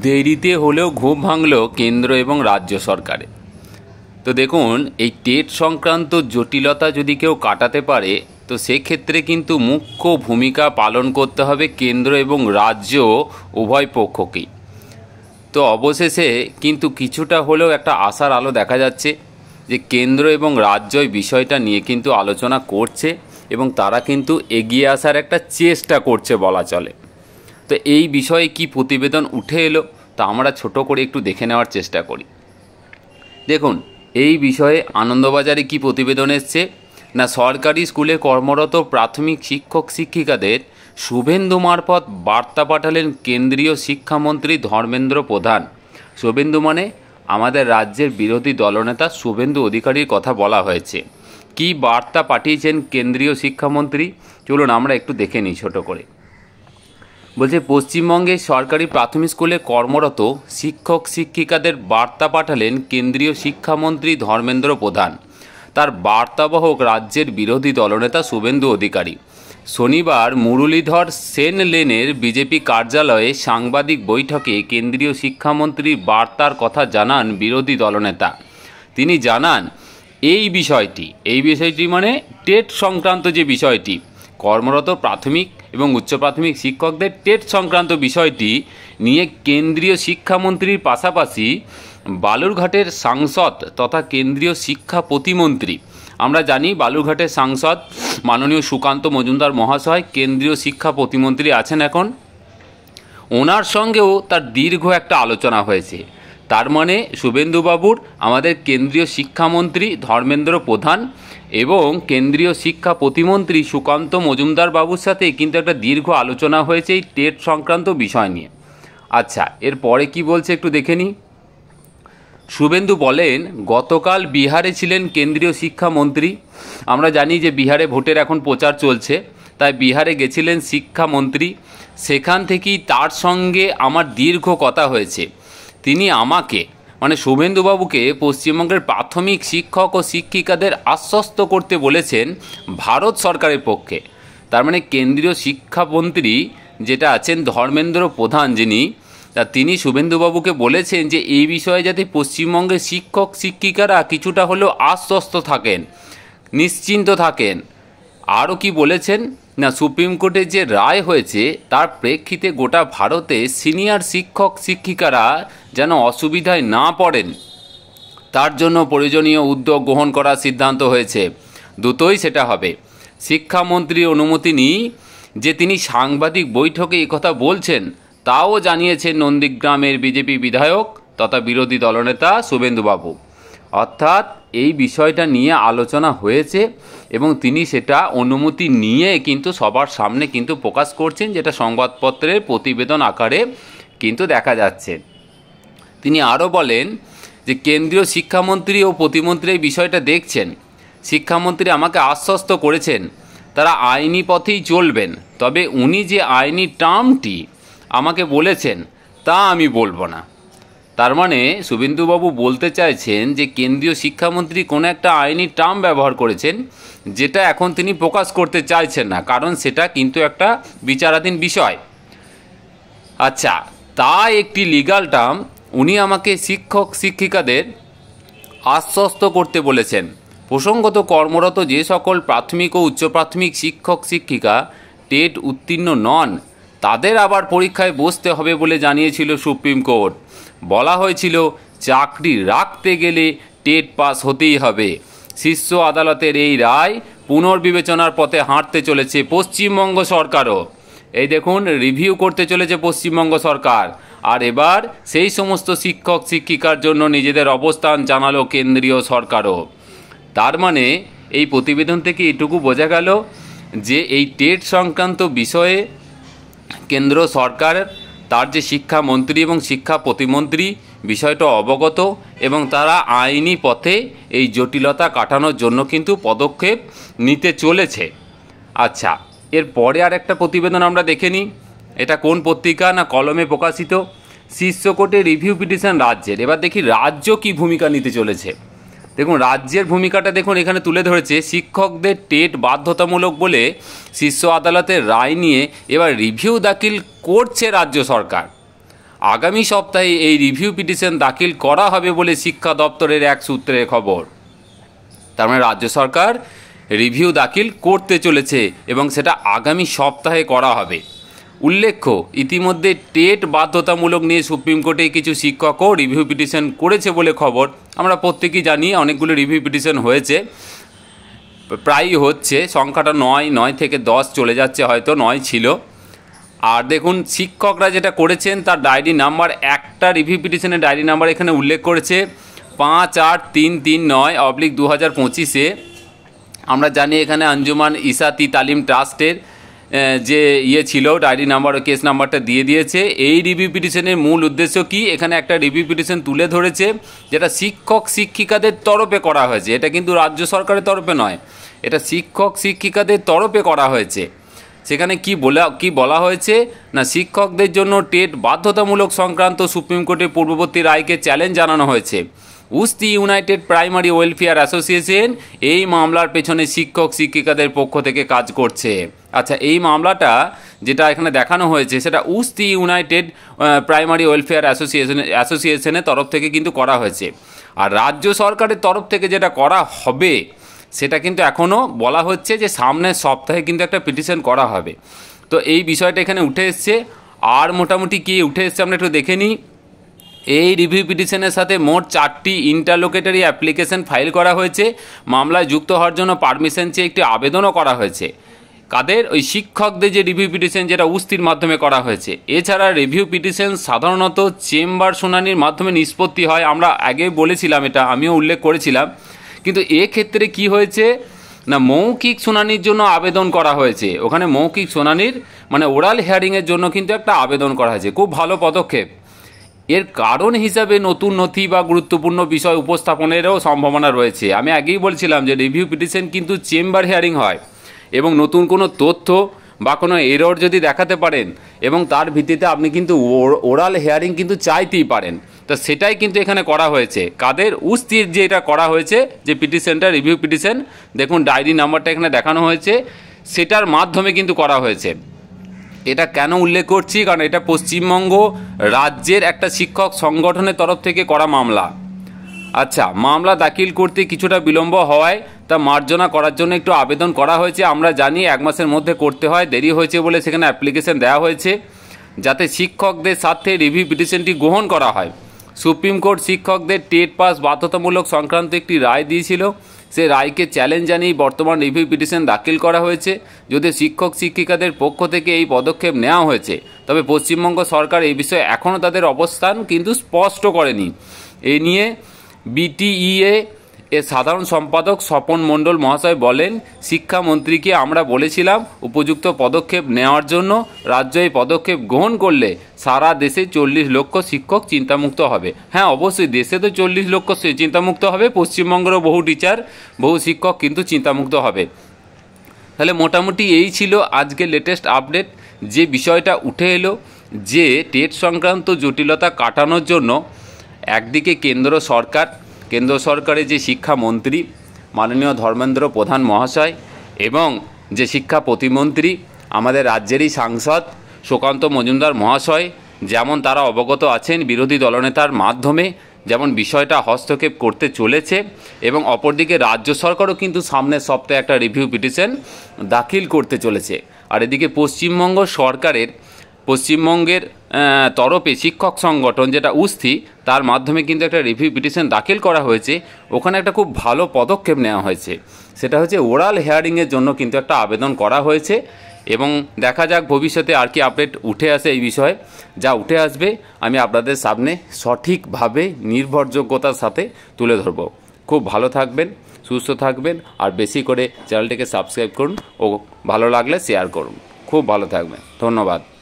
দেরিতে হলেও ঘুম ভাঙল কেন্দ্র এবং রাজ্য সরকারে। তো দেখুন, এই টেট সংক্রান্ত জটিলতা যদি কেউ কাটাতে পারে তো সেক্ষেত্রে কিন্তু মুখ্য ভূমিকা পালন করতে হবে কেন্দ্র এবং রাজ্য উভয় পক্ষকেই। তো অবশেষে কিন্তু কিছুটা হলেও একটা আশার আলো দেখা যাচ্ছে যে কেন্দ্র এবং রাজ্য এই বিষয়টা নিয়ে কিন্তু আলোচনা করছে এবং তারা কিন্তু এগিয়ে আসার একটা চেষ্টা করছে বলা চলে। তো এই বিষয়ে কি প্রতিবেদন উঠে এলো তা আমরা ছোট করে একটু দেখে নেওয়ার চেষ্টা করি। দেখুন, এই বিষয়ে আনন্দবাজারে কি প্রতিবেদন এসছে না, সরকারি স্কুলে কর্মরত প্রাথমিক শিক্ষক শিক্ষিকাদের শুভেন্দু মারফত বার্তা পাঠালেন কেন্দ্রীয় শিক্ষামন্ত্রী ধর্মেন্দ্র প্রধান। শুভেন্দু মানে আমাদের রাজ্যের বিরোধী দলনেতা শুভেন্দু অধিকারীর কথা বলা হয়েছে। কি বার্তা পাঠিয়েছেন কেন্দ্রীয় শিক্ষামন্ত্রী চলুন আমরা একটু দেখে নিই ছোট করে। বলছে, পশ্চিমবঙ্গে সরকারি প্রাথমিক স্কুলে কর্মরত শিক্ষক শিক্ষিকাদের বার্তা পাঠালেন কেন্দ্রীয় শিক্ষামন্ত্রী ধর্মেন্দ্র প্রধান। তার বার্তাবাহক রাজ্যের বিরোধী দলনেতা শুভেন্দু অধিকারী। শনিবার মুরলীধর সেন লেনের বিজেপি কার্যালয়ে সাংবাদিক বৈঠকে কেন্দ্রীয় শিক্ষামন্ত্রীর বার্তার কথা জানান বিরোধী দলনেতা। তিনি জানান এই বিষয়টি মানে টেট সংক্রান্ত যে বিষয়টি, কর্মরত প্রাথমিক এবং উচ্চ প্রাথমিক শিক্ষকদের টেট সংক্রান্ত বিষয়টি নিয়ে কেন্দ্রীয় শিক্ষামন্ত্রীর পাশাপাশি বালুরঘাটের সাংসদ তথা কেন্দ্রীয় শিক্ষা প্রতিমন্ত্রী, আমরা জানি বালুরঘাটের সাংসদ মাননীয় সুকান্ত মজুমদার মহাশয় কেন্দ্রীয় শিক্ষা প্রতিমন্ত্রী আছেন এখন, ওনার সঙ্গেও তার দীর্ঘ একটা আলোচনা হয়েছে। তার মানে শুভেন্দুবাবুর আমাদের কেন্দ্রীয় শিক্ষামন্ত্রী ধর্মেন্দ্র প্রধান এবং কেন্দ্রীয় শিক্ষা প্রতিমন্ত্রী সুকান্ত মজুমদার বাবুর সাথে কিন্তু একটা দীর্ঘ আলোচনা হয়েছে এই টেট সংক্রান্ত বিষয় নিয়ে। আচ্ছা, এরপরে কি বলছে একটু দেখে নিই। শুভেন্দু বলেন, গতকাল বিহারে ছিলেন কেন্দ্রীয় শিক্ষামন্ত্রী। আমরা জানি যে বিহারে ভোটের এখন প্রচার চলছে, তাই বিহারে গেছিলেন শিক্ষামন্ত্রী। সেখান থেকেই তার সঙ্গে আমার দীর্ঘ কথা হয়েছে। তিনি আমাকে মানে শুভেন্দুবাবুকে পশ্চিমবঙ্গের প্রাথমিক শিক্ষক ও শিক্ষিকাদের আশ্বস্ত করতে বলেছেন ভারত সরকারের পক্ষে। তার মানে কেন্দ্রীয় শিক্ষামন্ত্রী যেটা আছেন ধর্মেন্দ্র প্রধান যিনি, তা তিনি শুভেন্দুবাবুকে বলেছেন যে এই বিষয়ে যাতে পশ্চিমবঙ্গের শিক্ষক শিক্ষিকারা কিছুটা হলেও আশ্বস্ত থাকেন, নিশ্চিন্ত থাকেন। আরও কি বলেছেন না, সুপ্রিম কোর্টের যে রায় হয়েছে তার প্রেক্ষিতে গোটা ভারতে সিনিয়র শিক্ষক শিক্ষিকারা যেন অসুবিধায় না পড়েন তার জন্য প্রয়োজনীয় উদ্যোগ গ্রহণ করার সিদ্ধান্ত হয়েছে। দ্রুতই সেটা হবে। শিক্ষামন্ত্রীর অনুমতি নিয়ে যে তিনি সাংবাদিক বৈঠকে একথা বলছেন তাও জানিয়েছেন নন্দীগ্রামের বিজেপি বিধায়ক তথা বিরোধী দলনেতা শুভেন্দুবাবু। অর্থাৎ এই বিষয়টা নিয়ে আলোচনা হয়েছে এবং তিনি সেটা অনুমতি নিয়ে কিন্তু সবার সামনে কিন্তু প্রকাশ করছেন, যেটা সংবাদপত্রের প্রতিবেদন আকারে কিন্তু দেখা যাচ্ছে। তিনি আরও বলেন যে কেন্দ্রীয় শিক্ষামন্ত্রী ও প্রতিমন্ত্রী এই বিষয়টা দেখছেন। শিক্ষামন্ত্রী আমাকে আশ্বস্ত করেছেন তারা আইনি পথেই চলবেন, তবে উনি যে আইনি টার্মটি আমাকে বলেছেন তা আমি বলবো না। তার মানে শুভেন্দুবাবু বলতে চাইছেন যে কেন্দ্রীয় শিক্ষামন্ত্রী কোনো একটা আইনি টার্ম ব্যবহার করেছেন যেটা এখন তিনি প্রকাশ করতে চাইছেন না, কারণ সেটা কিন্তু একটা বিচারাধীন বিষয়। আচ্ছা, তা একটি লিগ্যাল টার্ম উনি আমাকে শিক্ষক শিক্ষিকাদের আশ্বস্ত করতে বলেছেন। প্রসঙ্গত কর্মরত যে সকল প্রাথমিক ও উচ্চ প্রাথমিক শিক্ষক শিক্ষিকা টেট উত্তীর্ণ নন তাদের আবার পরীক্ষায় বসতে হবে বলে জানিয়েছিল সুপ্রিম কোর্ট। বলা হয়েছিল চাকরি রাখতে গেলে টেট পাস হতেই হবে। শীর্ষ আদালতের এই রায় পুনর্বিবেচনার পথে হাঁটতে চলেছে পশ্চিমবঙ্গ সরকারও। এই দেখুন, রিভিউ করতে চলেছে পশ্চিমবঙ্গ সরকার। আর এবার সেই সমস্ত শিক্ষক শিক্ষিকার জন্য নিজেদের অবস্থান জানালো কেন্দ্রীয় সরকারও। তার মানে এই প্রতিবেদন থেকে এটুকু বোঝা গেল যে এই টেট সংক্রান্ত বিষয়ে কেন্দ্র সরকার তার যে শিক্ষামন্ত্রী এবং শিক্ষা প্রতিমন্ত্রী বিষয়টা অবগত এবং তারা আইনি পথে এই জটিলতা কাটানোর জন্য কিন্তু পদক্ষেপ নিতে চলেছে। আচ্ছা, এরপরে আর একটা প্রতিবেদন আমরা দেখে নিই। এটা কোন পত্রিকা না কলমে প্রকাশিত। শীর্ষ কোর্টে রিভিউ পিটিশন রাজ্যের। এবার দেখি রাজ্য কি ভূমিকা নিতে চলেছে। দেখুন, রাজ্যের ভূমিকাটা দেখুন এখানে তুলে ধরেছে। শিক্ষকদের টেট বাধ্যতামূলক বলে শীর্ষ আদালতের রায় নিয়ে এবার রিভিউ দাখিল করছে রাজ্য সরকার। আগামী সপ্তাহে এই রিভিউ পিটিশন দাখিল করা হবে বলে শিক্ষা দপ্তরের এক সূত্রে খবর। তার মানে রাজ্য সরকার রিভিউ দাখিল করতে চলেছে এবং সেটা আগামী সপ্তাহে করা হবে। উল্লেখ্য, ইতিমধ্যে টেট বাধ্যতামূলক নিয়ে সুপ্রিম কোর্টে কিছু শিক্ষকও রিভিউ পিটিশন করেছে বলে খবর। আমরা প্রত্যেকেই জানি অনেকগুলো রিভিউ পিটিশন হয়েছে, প্রায়ই হচ্ছে, সংখ্যাটা 9 থেকে 10 চলে যাচ্ছে, হয়তো 9 ছিল। আর দেখুন শিক্ষকরা যেটা করেছেন তার ডায়েরি নাম্বার, একটা রিভিউ পিটিশনের ডায়েরি নাম্বার এখানে উল্লেখ করেছে 58339/2025-এ। আমরা জানি এখানে আঞ্জুমান ইসাতি তালিম ট্রাস্টের যে ছিল ডায়েরি নাম্বার, কেস নাম্বারটা দিয়ে দিয়েছে। এই রিভিউ পিটিশনের মূল উদ্দেশ্য কি, এখানে একটা রিভিউ পিটিশন তুলে ধরেছে যেটা শিক্ষক শিক্ষিকাদের তরফে করা হয়েছে। এটা কিন্তু রাজ্য সরকারের তরফে নয়, এটা শিক্ষক শিক্ষিকাদের তরফে করা হয়েছে। সেখানে কি বলা হয়েছে না, শিক্ষকদের জন্য টেট বাধ্যতামূলক সংক্রান্ত সুপ্রিম কোর্টের পূর্ববর্তী রায়কে চ্যালেঞ্জ জানানো হয়েছে। উস্তি ইউনাইটেড প্রাইমারি ওয়েলফেয়ার অ্যাসোসিয়েশন এই মামলার পেছনে শিক্ষক শিক্ষিকাদের পক্ষ থেকে কাজ করছে। আচ্ছা, এই মামলাটা যেটা এখানে দেখানো হয়েছে সেটা উস্তি ইউনাইটেড প্রাইমারি ওয়েলফেয়ার অ্যাসোসিয়েশনের তরফ থেকে কিন্তু করা হয়েছে। আর রাজ্য সরকারের তরফ থেকে যেটা করা হবে সেটা কিন্তু এখনও বলা হচ্ছে যে সামনের সপ্তাহে কিন্তু একটা পিটিশন করা হবে। তো এই বিষয়টা এখানে উঠে এসছে। আর মোটামুটি কি উঠে এসছে আমরা একটু দেখে নিই। এই রিভিউ পিটিশনের সাথে মোট 4টি ইন্টারলোকেটরি অ্যাপ্লিকেশন ফাইল করা হয়েছে। মামলায় যুক্ত হওয়ার জন্য পারমিশন চেয়ে একটি আবেদনও করা হয়েছে। কাদের? ওই শিক্ষকদের যে রিভিউ পিটিশন যেটা উস্তির মাধ্যমে করা হয়েছে। এছাড়া রিভিউ পিটিশন সাধারণত চেম্বার শুনানির মাধ্যমে নিষ্পত্তি হয়। আমরা আগে বলেছিলাম, এটা আমিও উল্লেখ করেছিলাম। কিন্তু এক্ষেত্রে কি হয়েছে না, মৌখিক শুনানির জন্য আবেদন করা হয়েছে। ওখানে মৌখিক শুনানির মানে ওরাল হিয়ারিংয়ের জন্য কিন্তু একটা আবেদন করা হয়েছে। খুব ভালো পদক্ষেপ। এর কারণ হিসাবে নতুন নথি বা গুরুত্বপূর্ণ বিষয় উপস্থাপনেরও সম্ভাবনা রয়েছে। আমি আগেই বলছিলাম যে রিভিউ পিটিশন কিন্তু চেম্বার হিয়ারিং হয় এবং নতুন কোনো তথ্য বা কোনো এরর যদি দেখাতে পারেন এবং তার ভিত্তিতে আপনি কিন্তু ওরাল হিয়ারিং কিন্তু চাইতেই পারেন। তো সেটাই কিন্তু এখানে করা হয়েছে। কাদের? উস্তির যে এটা করা হয়েছে যে পিটিশনটা, রিভিউ পিটিশন, দেখুন ডায়েরি নাম্বারটা এখানে দেখানো হয়েছে, সেটার মাধ্যমে কিন্তু করা হয়েছে। এটা কেন উল্লেখ করছি, কারণ এটা পশ্চিমবঙ্গ রাজ্যের একটা শিক্ষক সংগঠনের তরফ থেকে করা মামলা। আচ্ছা, মামলা দাখিল করতে কিছুটা বিলম্ব হওয়ায় তা মার্জনা করার জন্য একটু আবেদন করা হয়েছে। আমরা জানি 1 মাসের মধ্যে করতে হয়, দেরি হয়েছে বলে সেখানে অ্যাপ্লিকেশন দেওয়া হয়েছে যাতে শিক্ষকদের সাথে রিভিউ পিটিশনটি গ্রহণ করা হয়। সুপ্রিম কোর্ট শিক্ষকদের টেট পাস বাধ্যতামূলক সংক্রান্ত একটি রায় দিয়েছিল। সেই রায়কে চ্যালেঞ্জ জানিয়ে বর্তমান রিভিউ পিটিশন দাখিল করা হয়েছে। যদি শিক্ষক শিক্ষিকাদের পক্ষ থেকে এই পদক্ষেপ নেওয়া হয়েছে, তবে পশ্চিমবঙ্গ সরকার এই বিষয়ে এখনও তাদের অবস্থান কিন্তু স্পষ্ট করেনি। এই নিয়ে বিটিইএ এর সাধারণ সম্পাদক স্বপন মণ্ডল মহাশয় বলেন, শিক্ষামন্ত্রীকে আমরা বলেছিলাম উপযুক্ত পদক্ষেপ নেওয়ার জন্য। রাজ্য এই পদক্ষেপ গ্রহণ করলে সারা দেশে 40 লক্ষ শিক্ষক চিন্তামুক্ত হবে। হ্যাঁ, অবশ্যই দেশে তো 40 লক্ষ চিন্তামুক্ত হবে, পশ্চিমবঙ্গেরও বহু টিচার বহু শিক্ষক কিন্তু চিন্তামুক্ত হবে। তাহলে মোটামুটি এই ছিল আজকে লেটেস্ট আপডেট। যে বিষয়টা উঠে এলো যে টেট সংক্রান্ত জটিলতা কাটানোর জন্য একদিকে কেন্দ্র সরকারের যে শিক্ষামন্ত্রী মাননীয় ধর্মেন্দ্র প্রধান মহাশয় এবং যে শিক্ষা প্রতিমন্ত্রী আমাদের রাজ্যেরই সাংসদ সুকান্ত মজুমদার মহাশয়, যেমন তারা অবগত আছেন বিরোধী দলনেতার মাধ্যমে, যেমন বিষয়টা হস্তক্ষেপ করতে চলেছে, এবং অপরদিকে রাজ্য সরকারও কিন্তু সামনের সপ্তাহে একটা রিভিউ পিটিশন দাখিল করতে চলেছে। আর এদিকে পশ্চিমবঙ্গের তরফে শিক্ষক সংগঠন যেটা উস্তি, তার মাধ্যমে কিন্তু একটা রিভিউ পিটিশন দাখিল করা হয়েছে। ওখানে একটা খুব ভালো পদক্ষেপ নেওয়া হয়েছে, সেটা হচ্ছে ওরাল হিয়ারিংয়ের জন্য কিন্তু একটা আবেদন করা হয়েছে। এবং দেখা যাক ভবিষ্যতে আর কি আপডেট উঠে আসে এই বিষয়ে। যা উঠে আসবে আমি আপনাদের সামনে সঠিকভাবে নির্ভরযোগ্যতার সাথে তুলে ধরব। খুব ভালো থাকবেন, সুস্থ থাকবেন, আর বেশি করে চ্যানেলটিকে সাবস্ক্রাইব করুন ও ভালো লাগলে শেয়ার করুন। খুব ভালো থাকবেন, ধন্যবাদ।